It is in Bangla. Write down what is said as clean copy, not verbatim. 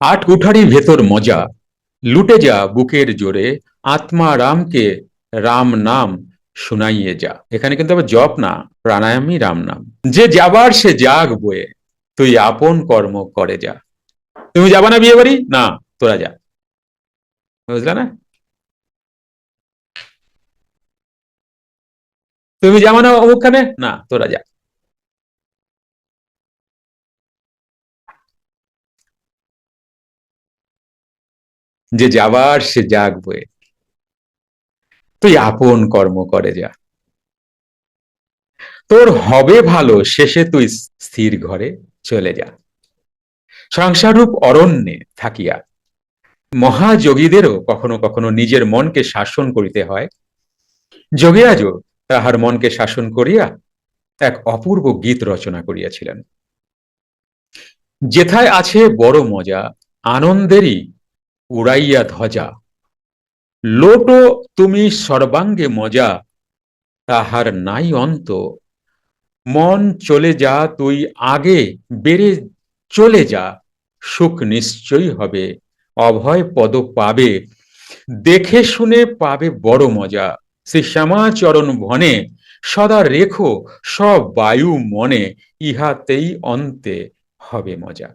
আট কুঠারি ভেতর মজা, লুটে যা বুকের জোরে, আত্মা রামকে রাম নাম শুনাইয়ে যা। এখানে কিন্তু আবার জপ না, প্রাণায়ামই রাম নাম। যে যাবার সে যাক বয়ে, তুই আপন কর্ম করে যা। তুমি যাবা না বিয়ে বাড়ি? না, তোরা যা। বুঝলে না? তুমি যাবা না অমুকখানে? না, তোরা যা। যে যাবার সে যাক বয়ে, তুই আপন কর্ম করে যা। তোর হবে ভালো, শেষে তুই স্থির ঘরে চলে যা। সংসাররূপ অরণ্যে থাকিয়া মহাযোগীদেরও কখনো কখনো নিজের মনকে শাসন করিতে হয়। যোগীরাজও তাহার মনকে শাসন করিয়া এক অপূর্ব গীত রচনা করিয়াছিলেন। যেথায় আছে বড় মজা, আনন্দেরই উড়াইয়া ধ্বজা, লোটো তুমি সর্বাঙ্গে মজা, তাহার নাই অন্ত। মন চলে যা তুই আগে, বেড়ে চলে যা, সুখ নিশ্চয়ই হবে, অভয় পদ পাবে, দেখে শুনে পাবে বড় মজা। শ্রী শ্যামাচরণ ভনে সদা রেখো সব বায়ু মনে, ইহাতেই অন্তে হবে মজা।